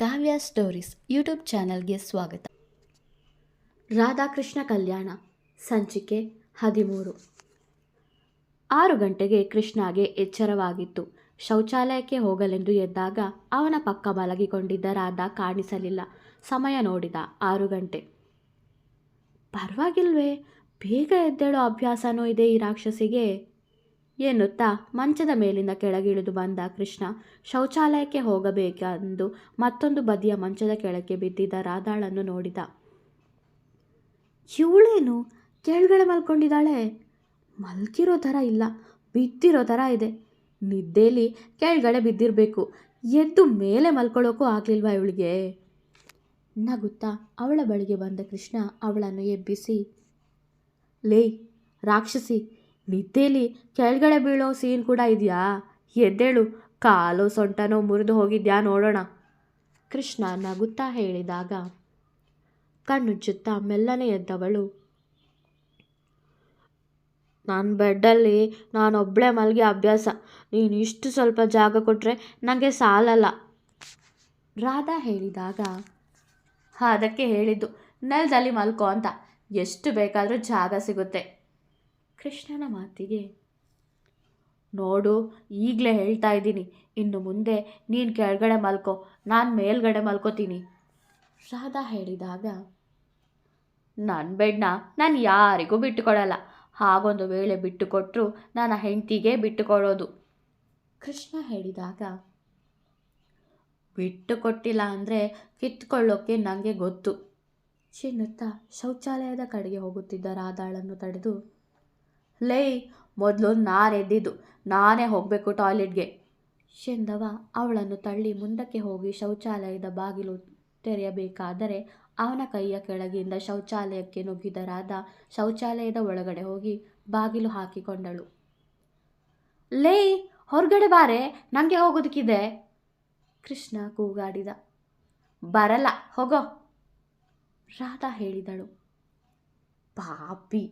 ಕಾವ್ಯ stories YouTube ಚಾನಲ್ಗೆ ಸ್ವಾಗತ. ರಾಧಾಕೃಷ್ಣ ಕಲ್ಯಾಣ ಸಂಚಿಕೆ 13. 6 ಗಂಟೆಗೆ ಕೃಷ್ಣಗೆ ಎಚ್ಚರವಾಗಿತ್ತು. ಶೌಚಾಲಯಕ್ಕೆ ಹೋಗಲೆಂದು ಎದ್ದಾಗ ಅವನ ಪಕ್ಕ ಮಲಗಿಕೊಂಡಿದ್ದ ರಾಧಾ ಕಾಣಿಸಲಿಲ್ಲ. ಸಮಯ ನೋಡಿದ 6 ಗಂಟೆ. ಪರವಾಗಿಲ್ವೇ, ಬೇಗ ಎದ್ದೇಳೋ ಅಭ್ಯಾಸನೂ ಇದೆ ಈ ರಾಕ್ಷಸಿಗೆ ಎನ್ನುತ್ತಾ ಮಂಚದ ಮೇಲಿಂದ ಕೆಳಗಿಳಿದು ಬಂದ ಕೃಷ್ಣ ಶೌಚಾಲಯಕ್ಕೆ ಹೋಗಬೇಕೆಂದು ಮತ್ತೊಂದು ಬದಿಯ ಮಂಚದ ಕೆಳಗೆ ಬಿದ್ದಿದ್ದ ರಾಧಾಳನ್ನು ನೋಡಿದ. ಇವಳೇನು ಕೆಳಗಡೆ ಮಲ್ಕೊಂಡಿದ್ದಾಳೆ? ಮಲ್ಗಿರೋ ಥರ ಇಲ್ಲ, ಬಿದ್ದಿರೋ ಥರ ಇದೆ. ನಿದ್ದೆಯಲ್ಲಿ ಕೆಳಗಡೆ ಬಿದ್ದಿರಬೇಕು, ಎದ್ದು ಮೇಲೆ ಮಲ್ಕೊಳ್ಳೋಕ್ಕೂ ಆಗಲಿಲ್ವಾ ಇವಳಿಗೆ? ನಗುತ್ತಾ ಅವಳ ಬಳಿಗೆ ಬಂದ ಕೃಷ್ಣ ಅವಳನ್ನು ಎಬ್ಬಿಸಿ, ಲೇ ರಾಕ್ಷಸಿ, ನಿದ್ದೆಯಲ್ಲಿ ಕೆಳಗಡೆ ಬೀಳೋ ಸೀನ್ ಕೂಡ ಇದೆಯಾ? ಎದ್ದೇಳು, ಕಾಲು ಸೊಂಟನೋ ಮುರಿದು ಹೋಗಿದ್ಯಾ ನೋಡೋಣ. ಕೃಷ್ಣ ನಗುತ್ತಾ ಹೇಳಿದಾಗ ಕಣ್ಣುಜ್ಜುತ್ತಾ ಮೆಲ್ಲನೆ ಎದ್ದವಳು, ನನ್ನ ಬೆಡ್ಡಲ್ಲಿ ನಾನೊಬ್ಬಳೇ ಮಲಗಿ ಅಭ್ಯಾಸ, ನೀನು ಇಷ್ಟು ಸ್ವಲ್ಪ ಜಾಗ ಕೊಟ್ಟರೆ ನನಗೆ ಸಾಲಲ್ಲ. ರಾಧಾ ಹೇಳಿದಾಗ, ಅದಕ್ಕೆ ಹೇಳಿದ್ದು ನೆಲದಲ್ಲಿ ಮಲ್ಕೋ ಅಂತ, ಎಷ್ಟು ಬೇಕಾದರೂ ಜಾಗ ಸಿಗುತ್ತೆ. ಕೃಷ್ಣನ ಮಾತಿಗೆ, ನೋಡು ಈಗಲೇ ಹೇಳ್ತಾ ಇದ್ದೀನಿ, ಇನ್ನು ಮುಂದೆ ನೀನು ಕೆಳಗಡೆ ಮಲ್ಕೋ, ನಾನು ಮೇಲ್ಗಡೆ ಮಲ್ಕೋತೀನಿ. ರಾಧಾ ಹೇಳಿದಾಗ, ನನ್ನ ಬೆಡ್ನ ನಾನು ಯಾರಿಗೂ ಬಿಟ್ಟುಕೊಡಲ್ಲ, ಹಾಗೊಂದು ವೇಳೆ ಬಿಟ್ಟುಕೊಟ್ರು ನನ್ನ ಹೆಂಡತಿಗೆ ಬಿಟ್ಟುಕೊಡೋದು. ಕೃಷ್ಣ ಹೇಳಿದಾಗ, ಬಿಟ್ಟು ಕೊಟ್ಟಿಲ್ಲ ಅಂದರೆ ಕಿತ್ಕೊಳ್ಳೋಕ್ಕೆ ನನಗೆ ಗೊತ್ತು ಚಿನ್ನುತ್ತಾ ಶೌಚಾಲಯದ ಕಡೆಗೆ ಹೋಗುತ್ತಿದ್ದ ರಾಧಾಳನ್ನು ತಡೆದು, ಲೇ, ಮೊದಲು ನಾನು ಎದ್ದಿದ್ದು, ನಾನೇ ಹೋಗಬೇಕು ಟಾಯ್ಲೆಟ್ಗೆ ಎಂದವ ಅವಳನ್ನು ತಳ್ಳಿ ಮುಂದಕ್ಕೆ ಹೋಗಿ ಶೌಚಾಲಯದ ಬಾಗಿಲು ತೆರೆಯಬೇಕಾದರೆ ಅವನ ಕೈಯ ಕೆಳಗಿಂದ ಶೌಚಾಲಯಕ್ಕೆ ನುಗ್ಗಿದ ರಾಧಾ ಶೌಚಾಲಯದ ಒಳಗಡೆ ಹೋಗಿ ಬಾಗಿಲು ಹಾಕಿಕೊಂಡಳು. ಲೇ, ಹೊರಗಡೆ ಬಾರೆ, ನನಗೆ ಹೋಗೋದಕ್ಕಿದೆ. ಕೃಷ್ಣ ಕೂಗಾಡಿದ. ಬರಲ್ಲ, ಹೋಗೋ, ರಾಧಾ ಹೇಳಿದಳು. ಪಾಪಿ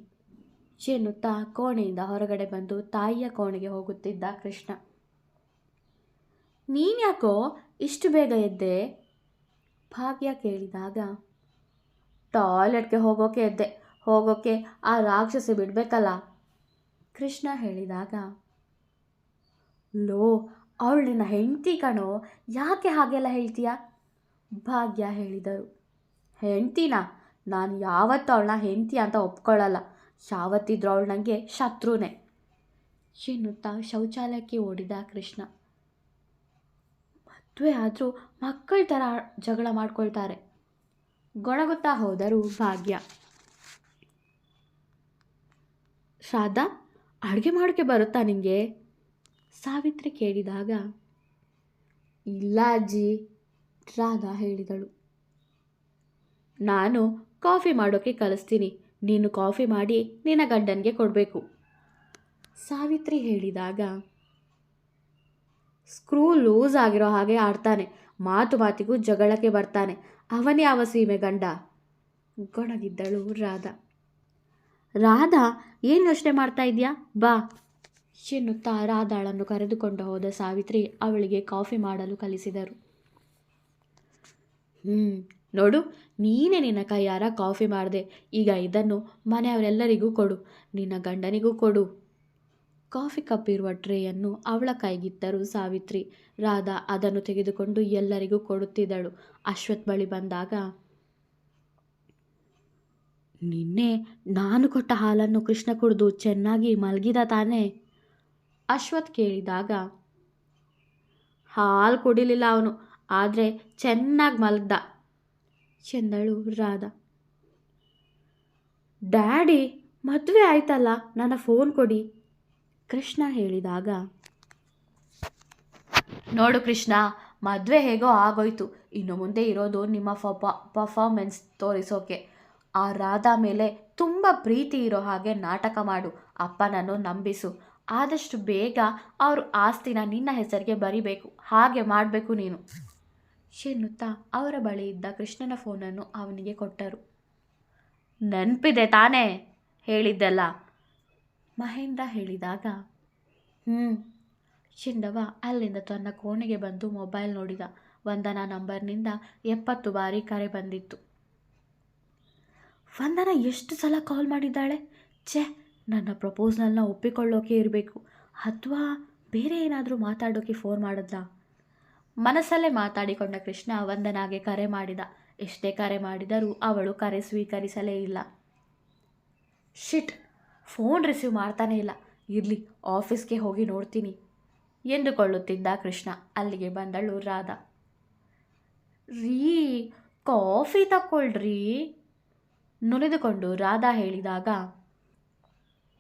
ಎನ್ನುತ್ತಾ ಕೋಣೆಯಿಂದ ಹೊರಗಡೆ ಬಂದು ತಾಯಿಯ ಕೋಣೆಗೆ ಹೋಗುತ್ತಿದ್ದ ಕೃಷ್ಣ. ನೀನ್ಯಾಕೋ ಇಷ್ಟು ಬೇಗ ಎದ್ದೆ? ಭಾಗ್ಯ ಕೇಳಿದಾಗ, ಟಾಯ್ಲೆಟ್ಗೆ ಹೋಗೋಕೆ ಎದ್ದೆ, ಹೋಗೋಕ್ಕೆ ಆ ರಾಕ್ಷಸಿ ಬಿಡಬೇಕಲ್ಲ. ಕೃಷ್ಣ ಹೇಳಿದಾಗ, ಲೋ, ಅವಳು ನಿನ್ನ ಹೆಂಡತಿ ಕಣೋ, ಯಾಕೆ ಹಾಗೆಲ್ಲ ಹೇಳ್ತೀಯ? ಭಾಗ್ಯ ಹೇಳಿದರು. ಹೆಂಡ್ತಿನ? ನಾನು ಯಾವತ್ತೂ ಅವಳನ್ನ ಹೆಂಡತಿ ಅಂತ ಒಪ್ಕೊಳ್ಳಲ್ಲ, ಯಾವತ್ತಿದ್ರೂ ಅವಳು ನನಗೆ ಶತ್ರುನೇ ಎನ್ನುತ್ತಾ ಶೌಚಾಲಯಕ್ಕೆ ಓಡಿದ ಕೃಷ್ಣ. ಮದುವೆ ಆದರೂ ಮಕ್ಕಳ ಥರ ಜಗಳ ಮಾಡ್ಕೊಳ್ತಾರೆ, ಗೊಣಗುತ್ತಾ ಹೋದರು ಭಾಗ್ಯ. ರಾಧಾ, ಅಡುಗೆ ಮಾಡೋಕ್ಕೆ ಬರುತ್ತಾ ನಿನಗೆ? ಸಾವಿತ್ರಿ ಕೇಳಿದಾಗ, ಇಲ್ಲ ಅಜ್ಜಿ, ರಾಧಾ ಹೇಳಿದಳು. ನಾನು ಕಾಫಿ ಮಾಡೋಕ್ಕೆ ಕಲಿಸ್ತೀನಿ, ನೀನು ಕಾಫಿ ಮಾಡಿ ನಿನ್ನ ಗಂಡನಿಗೆ ಕೊಡಬೇಕು. ಸಾವಿತ್ರಿ ಹೇಳಿದಾಗ, ಸ್ಕ್ರೂ ಲೂಸ್ ಆಗಿರೋ ಹಾಗೆ ಆಡ್ತಾನೆ, ಮಾತು ಮಾತಿಗೂ ಜಗಳಕ್ಕೆ ಬರ್ತಾನೆ, ಅವನೇ ಯಾವ ಸೀಮೆ ಗಂಡ ಗೊಣಗಿದ್ದಳು ರಾಧಾ. ರಾಧಾ, ಏನು ಯೋಚನೆ ಮಾಡ್ತಾ ಇದೆಯಾ? ಬಾ ಎನ್ನುತ್ತಾ ರಾಧಾಳನ್ನು ಕರೆದುಕೊಂಡು ಹೋದ ಸಾವಿತ್ರಿ ಅವಳಿಗೆ ಕಾಫಿ ಮಾಡಲು ಕಲಿಸಿದರು. ನೋಡು, ನೀನೇ ನಿನ್ನ ಕೈಯಾರ ಕಾಫಿ ಮಾಡಿದೆ, ಈಗ ಇದನ್ನು ಮನೆಯವರೆಲ್ಲರಿಗೂ ಕೊಡು, ನಿನ್ನ ಗಂಡನಿಗೂ ಕೊಡು. ಕಾಫಿ ಕಪ್ ಇರುವ ಟ್ರೇಯನ್ನು ಅವಳ ಕೈಗಿತ್ತರು ಸಾವಿತ್ರಿ. ರಾಧಾ ಅದನ್ನು ತೆಗೆದುಕೊಂಡು ಎಲ್ಲರಿಗೂ ಕೊಡುತ್ತಿದ್ದಳು. ಅಶ್ವಥ್ ಬಳಿ ಬಂದಾಗ, ನಿನ್ನೆ ನಾನು ಕೊಟ್ಟ ಹಾಲನ್ನು ಕೃಷ್ಣ ಕುಡಿದು ಚೆನ್ನಾಗಿ ಮಲಗಿದ ತಾನೇ? ಅಶ್ವಥ್ ಕೇಳಿದಾಗ, ಹಾಲು ಕುಡಿಲಿಲ್ಲ ಅವನು, ಆದರೆ ಚೆನ್ನಾಗಿ ಮಲಗ್ದ ಎಂದಳು ರಾಧಾ. ಡ್ಯಾಡಿ, ಮದುವೆ ಆಯ್ತಲ್ಲ, ನನ್ನ ಫೋನ್ ಕೊಡಿ, ಕೃಷ್ಣ ಹೇಳಿದಾಗ, ನೋಡು ಕೃಷ್ಣ, ಮದುವೆ ಹೇಗೋ ಆಗೋಯ್ತು, ಇನ್ನು ಮುಂದೆ ಇರೋದು ನಿಮ್ಮ ಪರ್ಫಾರ್ಮೆನ್ಸ್ ತೋರಿಸೋಕೆ. ಆ ರಾಧಾ ಮೇಲೆ ತುಂಬ ಪ್ರೀತಿ ಇರೋ ಹಾಗೆ ನಾಟಕ ಮಾಡು, ಅಪ್ಪನನ್ನು ನಂಬಿಸು, ಆದಷ್ಟು ಬೇಗ ಅವ್ರ ಆಸ್ತಿನ ನಿನ್ನ ಹೆಸರಿಗೆ ಬರಿಬೇಕು, ಹಾಗೆ ಮಾಡಬೇಕು ನೀನು ಎನ್ನುತ್ತಾ ಅವರ ಬಳಿ ಇದ್ದ ಕೃಷ್ಣನ ಫೋನನ್ನು ಅವನಿಗೆ ಕೊಟ್ಟರು. ನೆನಪಿದೆ ತಾನೇ ಹೇಳಿದ್ದೆಲ್ಲ? ಮಹೇಂದ್ರ ಹೇಳಿದಾಗ, ಎಂದವ ಅಲ್ಲಿಂದ ತನ್ನ ಕೋಣೆಗೆ ಬಂದು ಮೊಬೈಲ್ ನೋಡಿದ. ವಂದನಾ ನಂಬರ್ನಿಂದ 70 ಬಾರಿ ಕರೆ ಬಂದಿತ್ತು. ವಂದನಾ ಎಷ್ಟು ಸಲ ಕಾಲ್ ಮಾಡಿದ್ದಾಳೆ? ಛೇ, ನನ್ನ ಪ್ರಪೋಸಲ್ನ ಒಪ್ಪಿಕೊಳ್ಳೋಕೆ ಇರಬೇಕು, ಅಥವಾ ಬೇರೆ ಏನಾದರೂ ಮಾತಾಡೋಕ್ಕೆ ಫೋನ್ ಮಾಡಿದ್ರಾ? ಮನಸ್ಸಲ್ಲೇ ಮಾತಾಡಿಕೊಂಡ ಕೃಷ್ಣ ವಂದನಾಗೆ ಕರೆ ಮಾಡಿದ. ಎಷ್ಟೇ ಕರೆ ಮಾಡಿದರೂ ಅವಳು ಕರೆ ಸ್ವೀಕರಿಸಲೇ ಇಲ್ಲ. ಶಿಟ್, ಫೋನ್ ರಿಸೀವ್ ಮಾಡ್ತಾನೇ ಇಲ್ಲ. ಇರಲಿ, ಆಫೀಸ್ಗೆ ಹೋಗಿ ನೋಡ್ತೀನಿ ಎಂದುಕೊಳ್ಳುತ್ತಿದ್ದ ಕೃಷ್ಣ. ಅಲ್ಲಿಗೆ ಬಂದಳು ರಾಧಾ. ರೀ, ಕಾಫಿ ತಕ್ಕೊಳ್ರಿ ನುಲಿದುಕೊಂಡು ರಾಧಾ ಹೇಳಿದಾಗ,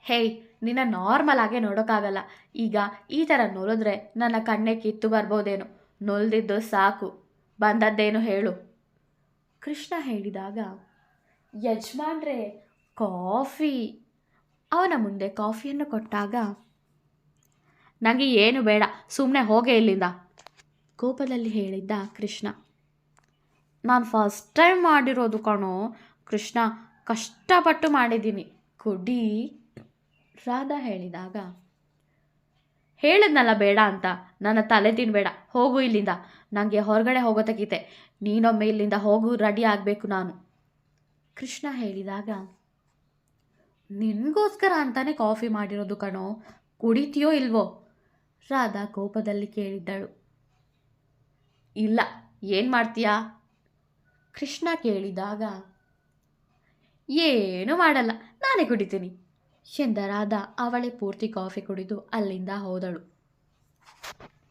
ಹೇಯ್, ನಿನ್ನ ನಾರ್ಮಲ್ ಆಗೇ ನೋಡೋಕ್ಕಾಗಲ್ಲ. ಈಗ ಈ ಥರ ನೊಲಿದ್ರೆ ನನ್ನ ಕಣ್ಣೆ ಕಿತ್ತು ಬರ್ಬೋದೇನು? ನೊಲ್ದಿದ್ದು ಸಾಕು, ಬಂದದ್ದೇನು ಹೇಳು ಕೃಷ್ಣ ಹೇಳಿದಾಗ, ಯಜಮಾನ್ರೆ ಕಾಫಿ. ಅವನ ಮುಂದೆ ಕಾಫಿಯನ್ನು ಕೊಟ್ಟಾಗ, ನನಗೆ ಏನು ಬೇಡ, ಸುಮ್ಮನೆ ಹೋಗೇ ಇಲ್ಲಿಂದ ಕೋಪದಲ್ಲಿ ಹೇಳಿದ್ದ ಕೃಷ್ಣ. ನಾನು ಫಸ್ಟ್ ಟೈಮ್ ಮಾಡಿರೋದು ಕಣೋ ಕೃಷ್ಣ, ಕಷ್ಟಪಟ್ಟು ಮಾಡಿದ್ದೀನಿ, ಕುಡಿ ರಾಧಾ ಹೇಳಿದಾಗ, ಹೇಳಿದ್ನಲ್ಲ ಬೇಡ ಅಂತ, ನನ್ನ ತಲೆ ತಿನ್ಬೇಡ, ಹೋಗು ಇಲ್ಲಿಂದ. ನನಗೆ ಹೊರಗಡೆ ಹೋಗೋತಕ್ಕಿತೆ, ನೀನೊಮ್ಮೆ ಇಲ್ಲಿಂದ ಹೋಗು, ರೆಡಿ ಆಗಬೇಕು ನಾನು ಕೃಷ್ಣ ಹೇಳಿದಾಗ, ನಿನಗೋಸ್ಕರ ಅಂತಾನೆ ಕಾಫಿ ಮಾಡಿರೋದು ಕಣೋ, ಕುಡಿತೀಯೋ ಇಲ್ವೋ ರಾಧಾ ಕೋಪದಲ್ಲಿ ಕೇಳಿದ್ದಳು. ಇಲ್ಲ, ಏನು ಮಾಡ್ತೀಯಾ ಕೃಷ್ಣ ಕೇಳಿದಾಗ, ಏನೂ ಮಾಡಲ್ಲ, ನಾನೇ ಕುಡಿತೀನಿ ಎಂದ ರಾಧಾ ಅವಳೇ ಪೂರ್ತಿ ಕಾಫಿ ಕುಡಿದು ಅಲ್ಲಿಂದ ಹೋದಳು.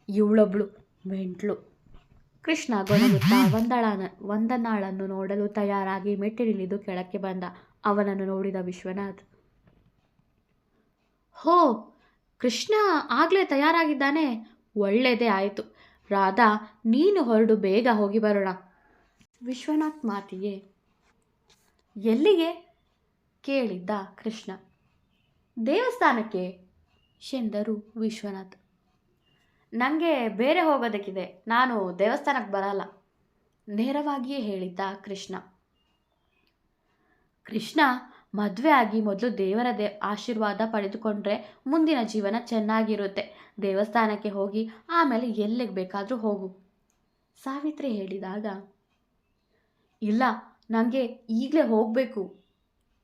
ಇವಳೊಬ್ಳು ಮೆಂಟ್ಲು. ಕೃಷ್ಣ ಗೊಣಗುತ್ತಾ ವಂದನಾಳನ್ನು ನೋಡಲು ತಯಾರಾಗಿ ಮೆಟ್ಟಿಲಿಳಿದು ಕೆಳಕ್ಕೆ ಬಂದ. ಅವನನ್ನು ನೋಡಿದ ವಿಶ್ವನಾಥ್, ಹೋ, ಕೃಷ್ಣ ಆಗಲೇ ತಯಾರಾಗಿದ್ದಾನೆ, ಒಳ್ಳೆಯದೇ ಆಯಿತು. ರಾಧಾ, ನೀನು ಹೊರಡು, ಬೇಗ ಹೋಗಿ ಬರೋಣ. ವಿಶ್ವನಾಥ್ ಮಾತಿಗೆ ಎಲ್ಲಿಗೆ ಕೇಳಿದ್ದ ಕೃಷ್ಣ. ದೇವಸ್ಥಾನಕ್ಕೆ ಎಂದರು ವಿಶ್ವನಾಥ್. ನನಗೆ ಬೇರೆ ಹೋಗೋದಕ್ಕಿದೆ, ನಾನು ದೇವಸ್ಥಾನಕ್ಕೆ ಬರಲ್ಲ ನೇರವಾಗಿಯೇ ಹೇಳಿದ್ದ ಕೃಷ್ಣ. ಕೃಷ್ಣ, ಮದುವೆ ಆಗಿ ಮೊದಲು ದೇವರ ಆಶೀರ್ವಾದ ಪಡೆದುಕೊಂಡ್ರೆ ಮುಂದಿನ ಜೀವನ ಚೆನ್ನಾಗಿರುತ್ತೆ. ದೇವಸ್ಥಾನಕ್ಕೆ ಹೋಗಿ ಆಮೇಲೆ ಎಲ್ಲಿಗೆ ಬೇಕಾದರೂ ಹೋಗು ಸಾವಿತ್ರಿ ಹೇಳಿದಾಗ, ಇಲ್ಲ, ನನಗೆ ಈಗಲೇ ಹೋಗಬೇಕು.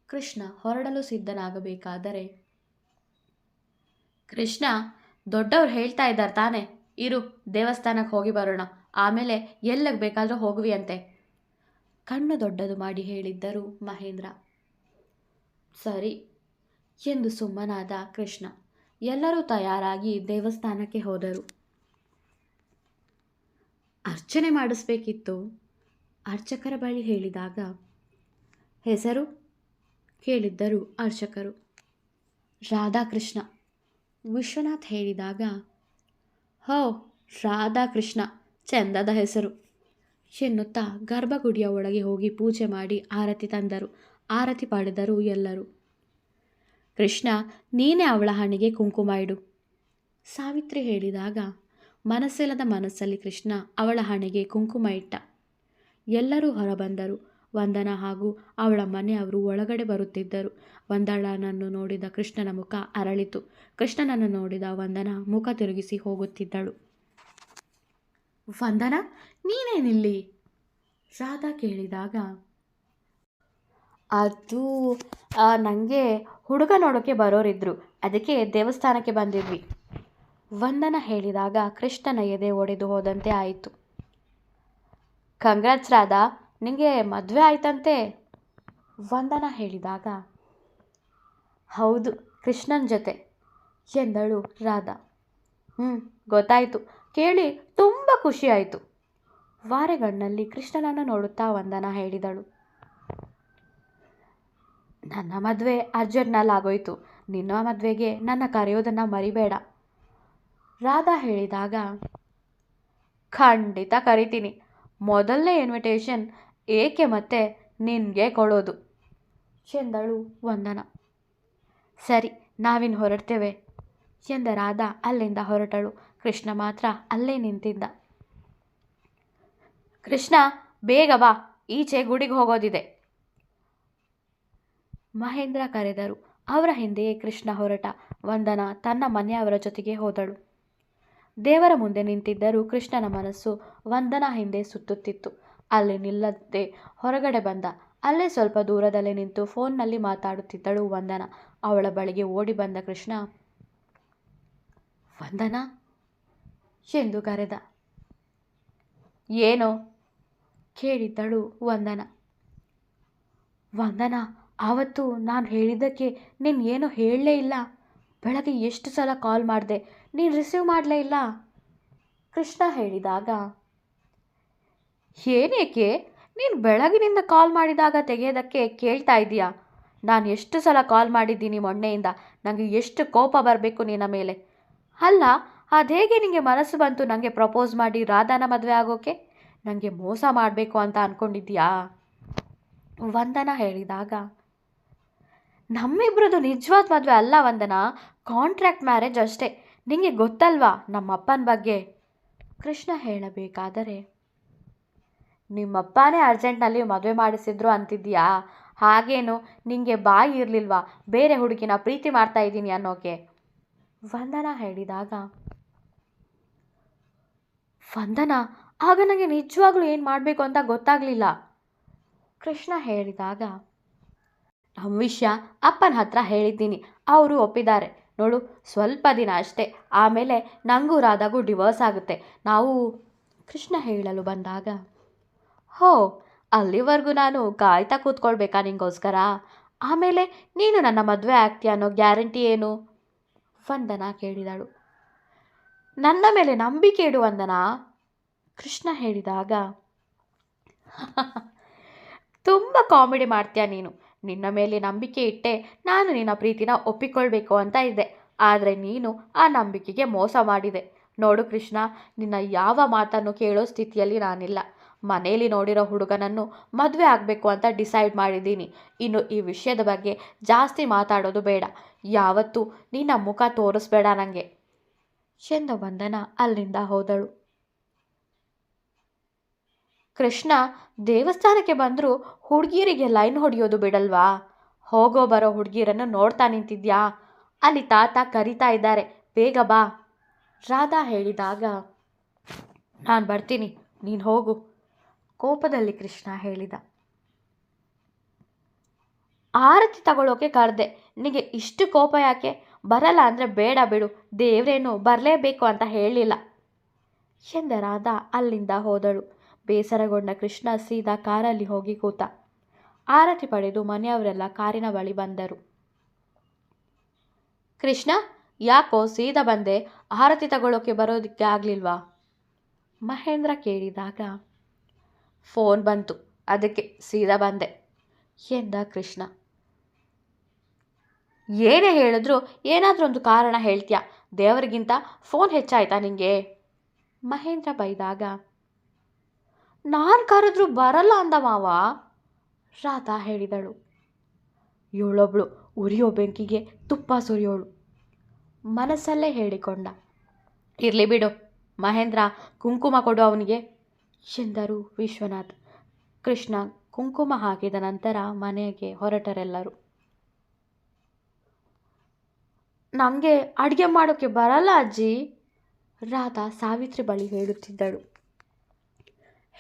ಕೃಷ್ಣ ಹೊರಡಲು ಸಿದ್ಧನಾಗಬೇಕಾದರೆ, ಕೃಷ್ಣ, ದೊಡ್ಡವ್ರು ಹೇಳ್ತಾ ಇದ್ದಾರೆ ತಾನೆ, ಇರು, ದೇವಸ್ಥಾನಕ್ಕೆ ಹೋಗಿ ಬರೋಣ, ಆಮೇಲೆ ಎಲ್ಲಿಗೆ ಬೇಕಾದರೂ ಹೋಗುವಿ ಅಂತೆ ಕಣ್ಣು ದೊಡ್ಡದು ಮಾಡಿ ಹೇಳಿದ್ದರು ಮಹೇಂದ್ರ. ಸರಿ ಎಂದು ಸುಮ್ಮನಾದ ಕೃಷ್ಣ. ಎಲ್ಲರೂ ತಯಾರಾಗಿ ದೇವಸ್ಥಾನಕ್ಕೆ ಹೋದರು. ಅರ್ಚನೆ ಮಾಡಿಸ್ಬೇಕಿತ್ತು. ಅರ್ಚಕರ ಬಳಿ ಹೇಳಿದಾಗ, ಹೆಸರು ಕೇಳಿದ್ದರು ಅರ್ಚಕರು. ರಾಧಾಕೃಷ್ಣ ವಿಶ್ವನಾಥ್ ಹೇಳಿದಾಗ, ಹೋ, ರಾಧಾಕೃಷ್ಣ, ಚಂದದ ಹೆಸರು ಎನ್ನುತ್ತಾ ಗರ್ಭಗುಡಿಯ ಒಳಗೆ ಹೋಗಿ ಪೂಜೆ ಮಾಡಿ ಆರತಿ ತಂದರು. ಆರತಿ ಪಡೆದರು ಎಲ್ಲರೂ. ಕೃಷ್ಣ, ನೀನೇ ಅವಳ ಹಣೆಗೆ ಕುಂಕುಮ ಇಡು ಸಾವಿತ್ರಿ ಹೇಳಿದಾಗ, ಮನಸ್ಸಿಲ್ಲದ ಮನಸ್ಸಲ್ಲಿ ಕೃಷ್ಣ ಅವಳ ಹಣೆಗೆ ಕುಂಕುಮ ಇಟ್ಟ. ಎಲ್ಲರೂ ಹೊರಬಂದರು. ವಂದನಾ ಹಾಗೂ ಅವಳ ಮನೆಯವರು ಒಳಗಡೆ ಬರುತ್ತಿದ್ದರು. ವಂದನನನ್ನು ನೋಡಿದ ಕೃಷ್ಣನ ಮುಖ ಅರಳಿತು. ಕೃಷ್ಣನನ್ನು ನೋಡಿದ ವಂದನಾ ಮುಖ ತಿರುಗಿಸಿ ಹೋಗುತ್ತಿದ್ದಳು. ವಂದನಾ, ನೀನೇನಿಲ್ಲಿ ರಾಧಾ ಕೇಳಿದಾಗ, ಅದು ನನಗೆ ಹುಡುಗ ನೋಡೋಕ್ಕೆ ಬರೋರಿದ್ರು, ಅದಕ್ಕೆ ದೇವಸ್ಥಾನಕ್ಕೆ ಬಂದಿದ್ವಿ ವಂದನಾ ಹೇಳಿದಾಗ ಕೃಷ್ಣನ ಎದೆ ಒಡೆದು ಹೋದಂತೆ ಆಯಿತು. ಕಂಗ್ರಾಟ್ಸ್ ರಾಧಾ, ನಿನಗೆ ಮದುವೆ ಆಯ್ತಂತೆ ವಂದನಾ ಹೇಳಿದಾಗ, ಹೌದು, ಕೃಷ್ಣನ ಜೊತೆ ಎಂದಳು ರಾಧಾ. ಗೊತ್ತಾಯಿತು, ಕೇಳಿ ತುಂಬ ಖುಷಿ ಆಯಿತು ವಾರೆಗಣ್ಣಲ್ಲಿ ಕೃಷ್ಣನನ್ನು ನೋಡುತ್ತಾ ವಂದನಾ ಹೇಳಿದಳು. ನನ್ನ ಮದುವೆ ಅರ್ಜೆಂಟ್ನಲ್ಲಾಗೋಯ್ತು, ನಿನ್ನ ಮದುವೆಗೆ ನನ್ನ ಕರೆಯೋದನ್ನು ಮರಿಬೇಡ ರಾಧಾ ಹೇಳಿದಾಗ, ಖಂಡಿತ ಕರಿತೀನಿ, ಮೊದಲನೇ ಇನ್ವಿಟೇಷನ್ ಏಕೆ ಮತ್ತೆ ನಿನಗೆ ಕೊಡೋದು ಎಂದಳು ವಂದನಾ. ಸರಿ, ನಾವಿನ್ನು ಹೊರಡ್ತೇವೆ ಎಂದ ರಾಧಾ ಅಲ್ಲಿಂದ ಹೊರಟಳು. ಕೃಷ್ಣ ಮಾತ್ರ ಅಲ್ಲೇ ನಿಂತಿದ್ದ. ಕೃಷ್ಣ, ಬೇಗ ಬಾ, ಈಚೆ ಗುಡಿಗೆ ಹೋಗೋದಿದೆ ಮಹೇಂದ್ರ ಕರೆದರು. ಅವರ ಹಿಂದೆಯೇ ಕೃಷ್ಣ ಹೊರಟ. ವಂದನಾ ತನ್ನ ಮನೆಯವರ ಜೊತೆಗೆ ಹೋದಳು. ದೇವರ ಮುಂದೆ ನಿಂತಿದ್ದರೂ ಕೃಷ್ಣನ ಮನಸ್ಸು ವಂದನಾ ಹಿಂದೆ ಸುತ್ತುತ್ತಿತ್ತು. ಅಲ್ಲಿ ನಿಲ್ಲದೆ ಹೊರಗಡೆ ಬಂದ. ಅಲ್ಲೇ ಸ್ವಲ್ಪ ದೂರದಲ್ಲೇ ನಿಂತು ಫೋನ್ನಲ್ಲಿ ಮಾತಾಡುತ್ತಿದ್ದಳು ವಂದನಾ. ಅವಳ ಬಳಿಗೆ ಓಡಿ ಬಂದ ಕೃಷ್ಣ, ವಂದನಾ ಎಂದು ಕರೆದ. ಏನೋ ಕೇಳಿದ್ದಳು ವಂದನಾ. ವಂದನಾ, ಆವತ್ತು ನಾನು ಹೇಳಿದ್ದಕ್ಕೆ ನೀನು ಏನೋ ಹೇಳಲೇ ಇಲ್ಲ. ಬೆಳಗ್ಗೆ ಎಷ್ಟು ಸಲ ಕಾಲ್ ಮಾಡಿದೆ, ನೀನು ರಿಸೀವ್ ಮಾಡಲೇ ಇಲ್ಲ. ಕೃಷ್ಣ ಹೇಳಿದಾಗ, ಏನೇಕೆ ನೀನು ಬೆಳಗಿನಿಂದ ಕಾಲ್ ಮಾಡಿದಾಗ ತೆಗೆಯೋದಕ್ಕೆ ಕೇಳ್ತಾ ಇದೀಯಾ? ನಾನು ಎಷ್ಟು ಸಲ ಕಾಲ್ ಮಾಡಿದ್ದೀನಿ ಮೊನ್ನೆಯಿಂದ. ನನಗೆ ಎಷ್ಟು ಕೋಪ ಬರಬೇಕು ನಿನ್ನ ಮೇಲೆ. ಅಲ್ಲ, ಅದೇಗೆ ನಿನಗೆ ಮನಸ್ಸು ಬಂತು ನನಗೆ ಪ್ರಪೋಸ್ ಮಾಡಿ ರಾಧಾನ ಮದುವೆ ಆಗೋಕ್ಕೆ? ನನಗೆ ಮೋಸ ಮಾಡಬೇಕು ಅಂತ ಅಂದ್ಕೊಂಡಿದ್ಯಾ? ವಂದನಾ ಹೇಳಿದಾಗ, ನಮ್ಮಿಬ್ರದ್ದು ನಿಜವಾದ ಮದುವೆ ಅಲ್ಲ ವಂದನಾ, ಕಾಂಟ್ರಾಕ್ಟ್ ಮ್ಯಾರೇಜ್ ಅಷ್ಟೇ. ನಿಮಗೆ ಗೊತ್ತಲ್ವಾ ನಮ್ಮಪ್ಪನ ಬಗ್ಗೆ? ಕೃಷ್ಣ ಹೇಳಬೇಕಾದರೆ, ನಿಮ್ಮಪ್ಪನೇ ಅರ್ಜೆಂಟ್ನಲ್ಲಿ ಮದುವೆ ಮಾಡಿಸಿದ್ರು ಅಂತಿದ್ಯಾ? ಹಾಗೇನು ನಿಂಗೆ ಬಾಯಿ ಇರಲಿಲ್ವಾ ಬೇರೆ ಹುಡುಗಿನ ಪ್ರೀತಿ ಮಾಡ್ತಾ ಇದ್ದೀನಿ ಅನ್ನೋಕೆ? ವಂದನಾ ಹೇಳಿದಾಗ, ವಂದನಾ, ಆಗ ನನಗೆ ನಿಜವಾಗ್ಲೂ ಏನು ಮಾಡಬೇಕು ಅಂತ ಗೊತ್ತಾಗಲಿಲ್ಲ. ಕೃಷ್ಣ ಹೇಳಿದಾಗ, ನಮ್ಮ ವಿಷಯ ಅಪ್ಪನ ಹತ್ರ ಹೇಳಿದ್ದೀನಿ, ಅವರು ಒಪ್ಪಿದ್ದಾರೆ. ನೋಡು, ಸ್ವಲ್ಪ ದಿನ ಅಷ್ಟೇ, ಆಮೇಲೆ ನನಗೂ ರಾಧಾಗೂ ಡಿವೋರ್ಸ್ ಆಗುತ್ತೆ. ನಾವು ಕೃಷ್ಣ ಹೇಳಲು ಬಂದಾಗ, ಹೋ, ಅಲ್ಲಿವರೆಗೂ ನಾನು ಕಾಯ್ತಾ ಕೂತ್ಕೊಳ್ಬೇಕಾ ನಿಂಗೋಸ್ಕರ? ಆಮೇಲೆ ನೀನು ನನ್ನ ಮದುವೆ ಆಗ್ತೀಯ ಅನ್ನೋ ಗ್ಯಾರಂಟಿ ಏನು? ವಂದನಾ ಕೇಳಿದಳು. ನನ್ನ ಮೇಲೆ ನಂಬಿಕೆ ಇಡು ವಂದನಾ. ಕೃಷ್ಣ ಹೇಳಿದಾಗ, ತುಂಬ ಕಾಮಿಡಿ ಮಾಡ್ತೀಯ ನೀನು. ನಿನ್ನ ಮೇಲೆ ನಂಬಿಕೆ ಇಟ್ಟೆ ನಾನು ನಿನ್ನ ಪ್ರೀತಿನ ಒಪ್ಪಿಕೊಳ್ಬೇಕು ಅಂತ ಇದ್ದೆ. ಆದರೆ ನೀನು ಆ ನಂಬಿಕೆಗೆ ಮೋಸ ಮಾಡಿದೆ. ನೋಡು ಕೃಷ್ಣ, ನಿನ್ನ ಯಾವ ಮಾತನ್ನು ಕೇಳೋ ಸ್ಥಿತಿಯಲ್ಲಿ ನಾನಿಲ್ಲ. ಮನೇಲಿ ನೋಡಿರೋ ಹುಡುಗನನ್ನು ಮದುವೆ ಆಗಬೇಕು ಅಂತ ಡಿಸೈಡ್ ಮಾಡಿದ್ದೀನಿ. ಇನ್ನು ಈ ವಿಷಯದ ಬಗ್ಗೆ ಜಾಸ್ತಿ ಮಾತಾಡೋದು ಬೇಡ. ಯಾವತ್ತೂ ನಿನ್ನ ಮುಖ ತೋರಿಸ್ಬೇಡ ನನಗೆ ಎಂದ ವಂದನಾ ಅಲ್ಲಿಂದ ಹೋದಳು. ಕೃಷ್ಣ ದೇವಸ್ಥಾನಕ್ಕೆ ಬಂದರೂ ಹುಡುಗಿಯರಿಗೆ ಲೈನ್ ಹೊಡೆಯೋದು ಬಿಡಲ್ವಾ? ಹೋಗೋ ಬರೋ ಹುಡುಗಿಯರನ್ನು ನೋಡ್ತಾ ನಿಂತಿದ್ಯಾ? ಅಲ್ಲಿ ತಾತ ಕರಿತಾ ಇದ್ದಾರೆ, ಬೇಗ ಬಾ. ರಾಧಾ ಹೇಳಿದಾಗ, ನಾನು ಬರ್ತೀನಿ, ನೀನು ಹೋಗು. ಕೋಪದಲ್ಲಿ ಕೃಷ್ಣ ಹೇಳಿದ. ಆರತಿ ತಗೊಳ್ಳೋಕೆ ಕರೆದೆ, ನಿನಗೆ ಇಷ್ಟು ಕೋಪ ಯಾಕೆ? ಬರಲ್ಲ ಅಂದರೆ ಬೇಡ ಬಿಡು, ದೇವ್ರೇನು ಬರಲೇಬೇಕು ಅಂತ ಹೇಳಲಿಲ್ಲ ಎಂದ ರಾಧಾ ಅಲ್ಲಿಂದ ಹೋದಳು. ಬೇಸರಗೊಂಡ ಕೃಷ್ಣ ಸೀದಾ ಕಾರಲ್ಲಿ ಹೋಗಿ ಕೂತ. ಆರತಿ ಪಡೆದು ಮನೆಯವರೆಲ್ಲ ಕಾರಿನ ಬಳಿ ಬಂದರು. ಕೃಷ್ಣ, ಯಾಕೋ ಸೀದಾ ಬಂದೆ? ಆರತಿ ತಗೊಳ್ಳೋಕೆ ಬರೋದಕ್ಕೆ ಆಗಲಿಲ್ವಾ? ಮಹೇಂದ್ರ ಕೇಳಿದಾಗ, ಫೋನ್ ಬಂತು, ಅದಕ್ಕೆ ಸೀದಾ ಬಂದೆ ಎಂದ ಕೃಷ್ಣ. ಏನೇ ಹೇಳಿದ್ರು ಏನಾದರೂ ಒಂದು ಕಾರಣ ಹೇಳ್ತೀಯ. ದೇವರಿಗಿಂತ ಫೋನ್ ಹೆಚ್ಚಾಯ್ತಾ ನಿಂಗೆ? ಮಹೇಂದ್ರ ಬೈದಾಗ, ನಾನು ಕರೆದ್ರೂ ಬರಲ್ಲ ಅಂದ ಮಾವ. ರಾಧಾ ಹೇಳಿದಳು. ಇವಳೊಬ್ಳು ಉರಿಯೋ ಬೆಂಕಿಗೆ ತುಪ್ಪ ಸುರಿಯೋಳು ಮನಸ್ಸಲ್ಲೇ ಹೇಳಿಕೊಂಡ. ಇರಲಿ ಬಿಡು ಮಹೇಂದ್ರ, ಕುಂಕುಮ ಕೊಡು ಅವನಿಗೆ ಎಂದರು ವಿಶ್ವನಾಥ್. ಕೃಷ್ಣ ಕುಂಕುಮ ಹಾಕಿದ ನಂತರ ಮನೆಗೆ ಹೊರಟರೆಲ್ಲರು. ನನಗೆ ಅಡುಗೆ ಮಾಡೋಕ್ಕೆ ಬರಲ್ಲ ಅಜ್ಜಿ, ರಾಧಾ ಸಾವಿತ್ರಿ ಬಳಿ ಹೇಳುತ್ತಿದ್ದಳು.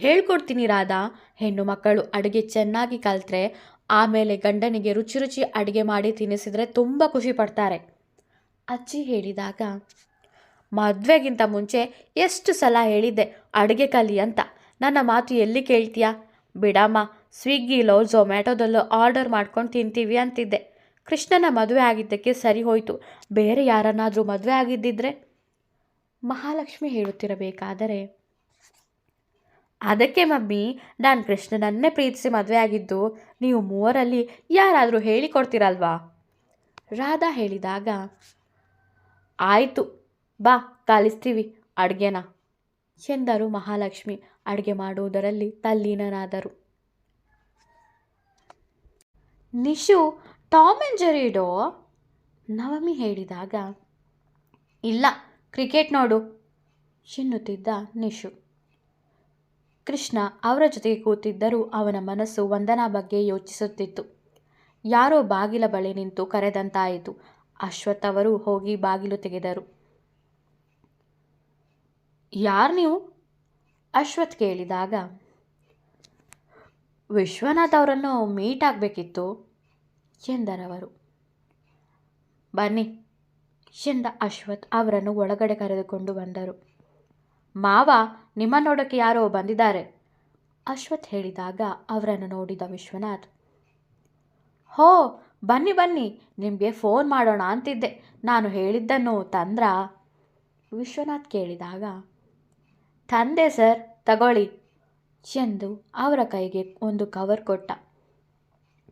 ಹೇಳ್ಕೊಡ್ತೀನಿ ರಾಧಾ, ಹೆಣ್ಣು ಮಕ್ಕಳು ಅಡುಗೆ ಚೆನ್ನಾಗಿ ಕಲಿತ್ರೆ ಆಮೇಲೆ ಗಂಡನಿಗೆ ರುಚಿ ರುಚಿ ಅಡುಗೆ ಮಾಡಿ ತಿನ್ನಿಸಿದರೆ ತುಂಬ ಖುಷಿ ಪಡ್ತಾರೆ, ಅಜ್ಜಿ ಹೇಳಿದಾಗ, ಮದುವೆಗಿಂತ ಮುಂಚೆ ಎಷ್ಟು ಸಲ ಹೇಳಿದ್ದೆ ಅಡುಗೆ ಕಲಿ ಅಂತ. ನನ್ನ ಮಾತು ಎಲ್ಲಿ ಕೇಳ್ತೀಯಾ? ಬಿಡಮ್ಮ, ಸ್ವಿಗ್ಗಿಲೋ ಝೊಮ್ಯಾಟೊದಲ್ಲೋ ಆರ್ಡರ್ ಮಾಡ್ಕೊಂಡು ತಿಂತೀವಿ ಅಂತಿದ್ದೆ. ಕೃಷ್ಣನ ಮದುವೆ ಆಗಿದ್ದಕ್ಕೆ ಸರಿ ಹೋಯಿತು, ಬೇರೆ ಯಾರನ್ನಾದರೂ ಮದುವೆ ಆಗಿದ್ದಿದ್ರೆ? ಮಹಾಲಕ್ಷ್ಮಿ ಹೇಳುತ್ತಿರಬೇಕಾದರೆ, ಅದಕ್ಕೆ ಮಮ್ಮಿ, ನಾನು ಕೃಷ್ಣನನ್ನೇ ಪ್ರೀತಿಸಿ ಮದುವೆ ಆಗಿದ್ದು. ನೀವು ಮೂವರಲ್ಲಿ ಯಾರಾದರೂ ಹೇಳಿಕೊಡ್ತೀರಲ್ವಾ? ರಾಧಾ ಹೇಳಿದಾಗ, ಆಯಿತು ಬಾ ಕಲಿಸ್ತೀವಿ ಅಡುಗೆನ ಎಂದರು ಮಹಾಲಕ್ಷ್ಮಿ. ಅಡುಗೆ ಮಾಡುವುದರಲ್ಲಿ ತಲ್ಲೀನರಾದರು. ನಿಶು ಟಾಮ್ ಆ್ಯಂಡ್ ಜೆರಿ ಇಡೋ, ನವಮಿ ಹೇಳಿದಾಗ, ಇಲ್ಲ ಕ್ರಿಕೆಟ್ ನೋಡು ಎನ್ನುತ್ತಿದ್ದ ನಿಶು. ಕೃಷ್ಣ ಅವರ ಜೊತೆಗೆ ಕೂತಿದ್ದರೂ ಅವನ ಮನಸ್ಸು ವಂದನಾ ಬಗ್ಗೆ ಯೋಚಿಸುತ್ತಿತ್ತು. ಯಾರೋ ಬಾಗಿಲ ಬಳಿ ನಿಂತು ಕರೆದಂತಾಯಿತು. ಅಶ್ವಥ್ ಅವರು ಹೋಗಿ ಬಾಗಿಲು ತೆಗೆದರು. ಯಾರು ನೀವು? ಅಶ್ವಥ್ ಕೇಳಿದಾಗ, ವಿಶ್ವನಾಥ್ ಅವರನ್ನು ಮೀಟ್ ಆಗಬೇಕಿತ್ತು ಎಂದರವರು. ಬನ್ನಿ ಎಂದ ಅಶ್ವಥ್ ಅವರನ್ನು ಒಳಗಡೆ ಕರೆದುಕೊಂಡು ಬಂದರು. ಮಾವ, ನಿಮ್ಮ ನೋಡೋಕ್ಕೆ ಯಾರೋ ಬಂದಿದ್ದಾರೆ ಅಶ್ವಥ್ ಹೇಳಿದಾಗ ಅವರನ್ನು ನೋಡಿದ ವಿಶ್ವನಾಥ್, ಹೋ ಬನ್ನಿ ಬನ್ನಿ, ನಿಮಗೆ ಫೋನ್ ಮಾಡೋಣ ಅಂತಿದ್ದೆ, ನಾನು ಹೇಳಿದ್ದನ್ನು ತಂದ್ರಾ ವಿಶ್ವನಾಥ್ ಕೇಳಿದಾಗ, ತಂದೆ ಸರ್, ತಗೊಳ್ಳಿ ಎಂದು ಅವರ ಕೈಗೆ ಒಂದು ಕವರ್ ಕೊಟ್ಟ.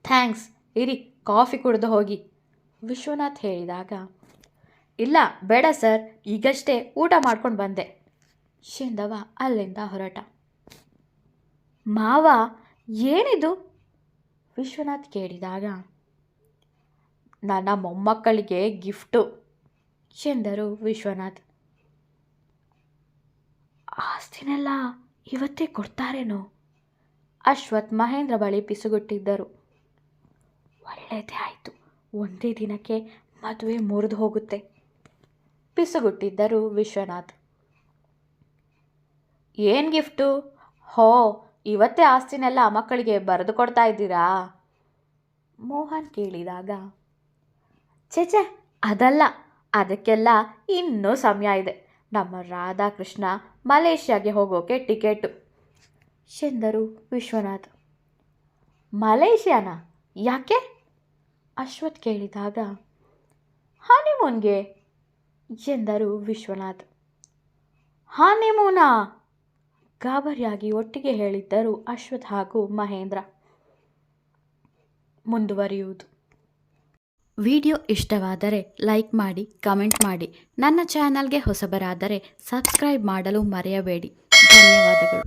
ಥ್ಯಾಂಕ್ಸ್, ಇರಿ ಕಾಫಿ ಕುಡಿದು ಹೋಗಿ ವಿಶ್ವನಾಥ್ ಹೇಳಿದಾಗ, ಇಲ್ಲ ಬೇಡ ಸರ್, ಈಗಷ್ಟೇ ಊಟ ಮಾಡ್ಕೊಂಡು ಬಂದೆ ಎಂದವ ಅಲ್ಲಿಂದ ಹೊರಟ. ಮಾವ, ಏನಿದು ವಿಶ್ವನಾಥ್ ಕೇಳಿದಾಗ, ನನ್ನ ಮೊಮ್ಮಕ್ಕಳಿಗೆ ಗಿಫ್ಟು ಎಂದರು ವಿಶ್ವನಾಥ್. ಆಸ್ತಿನೆಲ್ಲ ಇವತ್ತೇ ಕೊಡ್ತಾರೇನೋ ಅಶ್ವಥ್ ಮಹೇಂದ್ರ ಬಳಿ ಪಿಸುಗುಟ್ಟಿದ್ದರು. ಒಳ್ಳೆಯದೇ ಆಯಿತು, ಒಂದೇ ದಿನಕ್ಕೆ ಮದುವೆ ಮುರಿದು ಹೋಗುತ್ತೆ ಪಿಸುಗುಟ್ಟಿದ್ದರು ವಿಶ್ವನಾಥ್. ಏನು ಗಿಫ್ಟು? ಹೋ, ಇವತ್ತೇ ಆಸ್ತಿನೆಲ್ಲ ಮಕ್ಕಳಿಗೆ ಬರೆದು ಕೊಡ್ತಾ ಇದ್ದೀರಾ ಮೋಹನ್ ಕೇಳಿದಾಗ, ಛೆ ಅದಲ್ಲ, ಅದಕ್ಕೆಲ್ಲ ಇನ್ನೂ ಸಮಯ ಇದೆ. ನಮ್ಮ ರಾಧಾಕೃಷ್ಣ ಮಲೇಷ್ಯಾಗೆ ಹೋಗೋಕೆ ಟಿಕೆಟು ಎಂದರು ವಿಶ್ವನಾಥ್. ಮಲೇಷ್ಯಾನ? ಯಾಕೆ ಅಶ್ವಥ್ ಕೇಳಿದಾಗ, ಹನಿಮೂನ್ಗೆ ಎಂದರು ವಿಶ್ವನಾಥ್. ಹನಿಮೂನಾ? ಗಾಬರಿಯಾಗಿ ಒಟ್ಟಿಗೆ ಹೇಳಿದ್ದರು ಅಶ್ವಥ್ ಹಾಗೂ ಮಹೇಂದ್ರ. ಮುಂದುವರಿಯುವುದು. ವಿಡಿಯೋ ಇಷ್ಟವಾದರೆ ಲೈಕ್ ಮಾಡಿ, ಕಮೆಂಟ್ ಮಾಡಿ. ನನ್ನ ಚಾನಲ್ಗೆ ಹೊಸಬರಾದರೆ ಸಬ್ಸ್ಕ್ರೈಬ್ ಮಾಡಲು ಮರೆಯಬೇಡಿ. ಧನ್ಯವಾದಗಳು.